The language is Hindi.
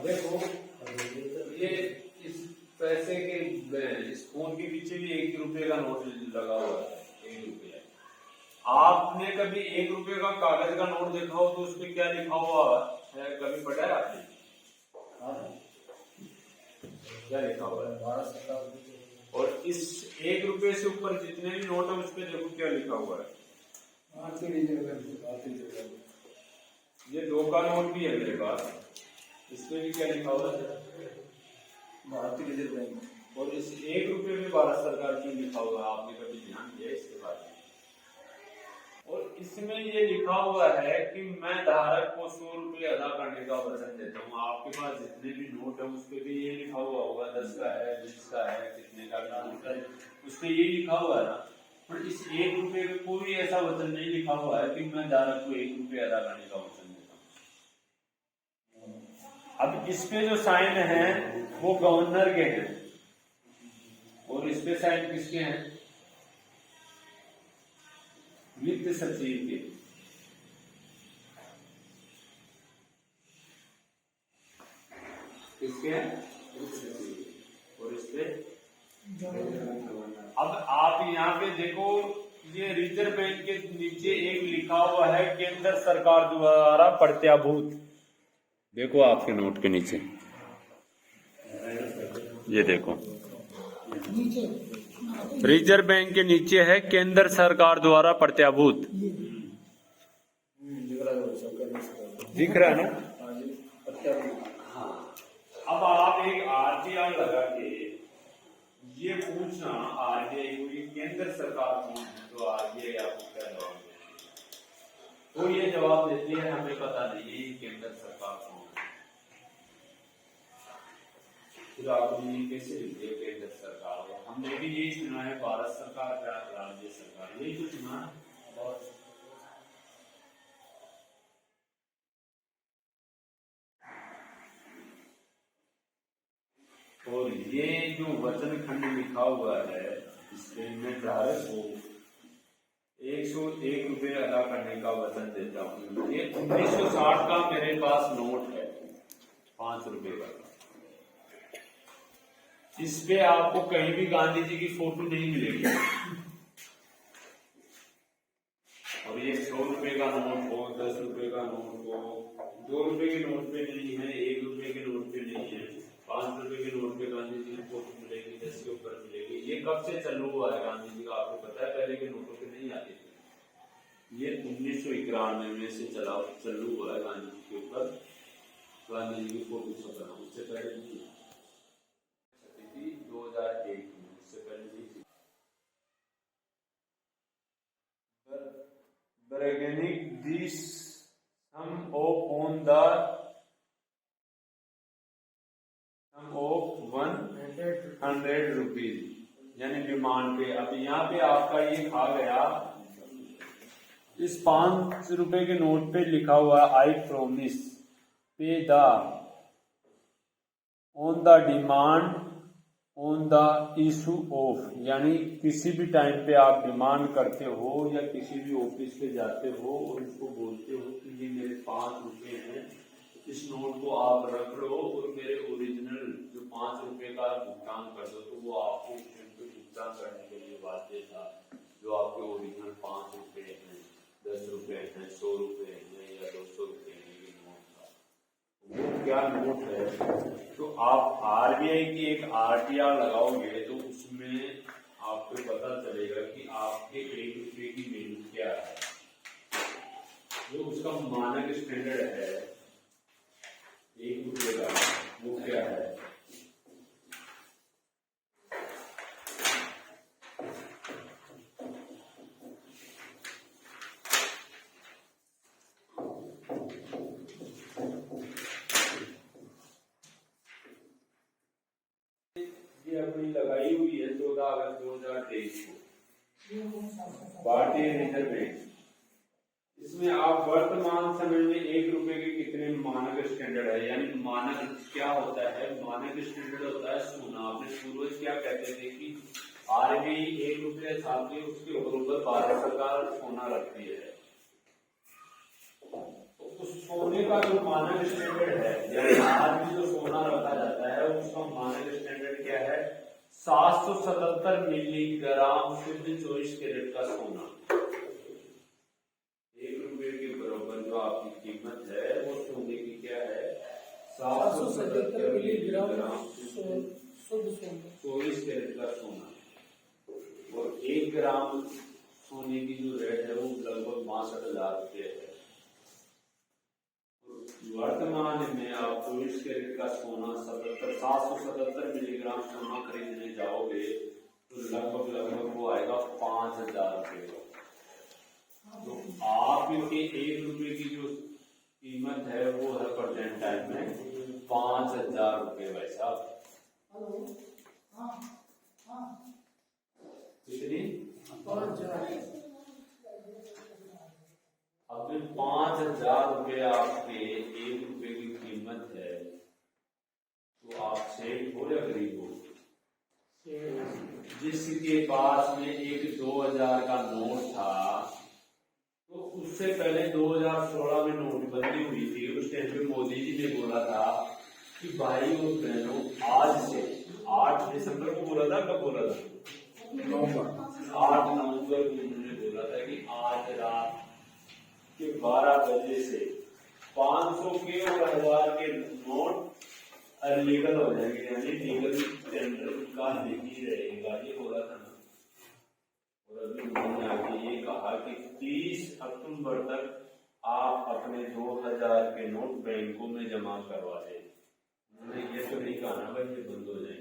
देखो ये इस पैसे के इस फोन के पीछे भी 1 रुपए का नोट लगा हुआ है। 1 रुपया आपने कभी 1 रुपए का कागज का नोट देखा हो तो उस पर क्या लिखा हुआ है, कभी पढ़ा है आपने? क्या लिखा हुआ है? भारत सरकार। और इस 1 रुपए से ऊपर जितने भी नोट है उस पर देखो क्या लिखा हुआ है। ये 2 का नोट भी है मेरे पास, इसमें भी क्या लिखा हुआ है? भारतीय रिजर्व बैंक। और इस 1 रुपए में भारत सरकार क्यों लिखा हुआ है, आपने कभी ध्यान दिया इसके बारे में? और इसमें ये लिखा हुआ है कि मैं धारक को 100 रुपए अदा करने का वचन देता हूँ। आपके पास जितने भी नोट है उस पर भी ये लिखा हुआ होगा, 10 का है, 20 का है, कितने का नोट है, उस पर ये लिखा हुआ है ना। पर इस 1 रुपए में कोई ऐसा वचन नहीं लिखा हुआ है कि मैं धारक को 1 रुपए अदा करने का वचन देता हूँ। अब इस पे जो साइन है वो गवर्नर के हैं और इस पे साइन किसके हैं? वित्त सचिव के। किसके हैं? वित्त सचिव के। और इस पे अब आप यहाँ पे देखो, ये रिजर्व बैंक के नीचे एक लिखा हुआ है केंद्र सरकार द्वारा प्रत्याभूत। देखो आपके नोट के नीचे ये देखो, रिजर्व बैंक के नीचे है केंद्र सरकार द्वारा प्रत्याभूत। दिख रहा है ना? हाँ। अब आप एक आरटीआर लगा के ये पूछना आरबीआई को, ये केंद्र सरकार कौन है, तो आरबीआई आपको क्या जवाब देती है? तो ये जवाब देती है हमें पता नहीं है ये केंद्र सरकार कौन है। फिर आप ये कैसे लिखते हो केंद्र सरकार? हमने भी यही सुना है भारत सरकार या राज्य सरकार, यही तो सुना है। और ये जो वचन खंड लिखा हुआ है इसमें मैं धारक को 101 रुपए अदा करने का वचन देता हूँ। ये 1960 का मेरे पास नोट है, 5 रुपए का। इस पे आपको कहीं भी गांधी जी की फोटो नहीं मिलेगी। और ये 100 रुपए का नोट हो, 10 रुपए का नोट हो, 2 रुपए के नोट पे नहीं है, 1 रुपए के नोट पे नहीं है, 5 रुपए के नोट पे गांधी जी की फोटो मिलेगी, 10 के ऊपर मिलेगी। ये कब से चालू हुआ है गांधी जी का, आपको पता है? पहले के नोटों पे नहीं आती थी। ये 1991 में से चालू हुआ है गांधी जी के ऊपर, गांधी जी की फोटो छपना। उससे पहले नहीं थी, 2001 में, उससे पहले नहीं थी। Bargaining this sum of 100 rupees, यानी डिमांड पे। अब यहाँ पे आपका ये खा गया, इस 5 रुपए के नोट पे लिखा हुआ आई प्रोमिस पे the on the demand on the issue of, यानी किसी भी टाइम पे आप डिमांड करते हो या किसी भी ऑफिस पे जाते हो और उसको बोलते हो कि ये मेरे 5 रुपए हैं, इस नोट को आप रख लो और मेरे ओरिजिनल जो 5 रुपए का भुगतान कर दो, तो वो आपको भुगतान करने के लिए बाध्य था। जो आपके ओरिजिनल 5 रुपए हैं, 10 रुपए हैं, 100 रुपए हैं या 200 रुपए हैं, ये नोट था। वो क्या नोट है? तो आप आरबीआई की एक आरटीआर लगाओगे तो उसमें आपको पता चलेगा कि आपके 1 रुपए की वैल्यू क्या है, जो उसका मानक स्टैंडर्ड है 1 रुपए का, वो क्या है। अपनी लगाई हुई है 14 अगस्त 2023 को भारतीय रिजर्व बैंक। इसमें आप वर्तमान समय में 1 रुपए के कितने मानक स्टैंडर्ड है, यानी मानक क्या होता है? मानक स्टैंडर्ड होता है सोना। अपने पूर्वज क्या कहते थे कि आरबीआई 1 रुपये छापती है, उसके ऊपर भारत सरकार सोना रखती है। तो उस सोने का जो मानक स्टैंडर्ड है, यानी आज भी जो सोना रखा जाता है उसका मानक स्टैंडर्ड क्या है? 777 मिलीग्राम शुद्ध 24 कैरेट का सोना। 1 रुपए के बराबर जो आपकी कीमत है वो सोने की क्या है? 777 मिलीग्राम शुद्ध 24 कैरेट का सोना। और 1 ग्राम सोने की जो रेट है वो लगभग 62,000 रुपये है। वर्तमान में आप 24 कैरेट का सोना 777 मिलीग्राम सोना खरीदने जाओगे तो लगभग वो आएगा 5,000 रुपये का। तो आपके 1 रुपए की जो कीमत है वो है प्रेजेंट टाइम में 5,000 रुपये। भाई साहब कितनी? 5,000। अब 5,000 रुपये आपके 1 रुपए की कीमत है, तो आप सेठ हो या गरीब हो? जिसके पास में एक 2,000 का नोट था, तो उससे पहले 2016 में नोटबंदी हुई थी। उस टाइम पे मोदी जी ने बोला था कि भाई और बहनों, आज से 8 दिसंबर को बोला था, कब बोला था? 8 नवंबर को उन्होंने बोला था कि आज रात के 12 बजे से 500 के और 1000 के नोट लीगल हो जाएंगे, यानी लीगल टेंडर का नहीं रहेगा, ये बोला था ना। और अभी उन्होंने आगे ये कहा कि 30 अक्टूबर तक आप अपने 2000 के नोट बैंकों में जमा करवा दें। उन्होंने ये तो नहीं कहा ना भाई ये बंद हो जाए।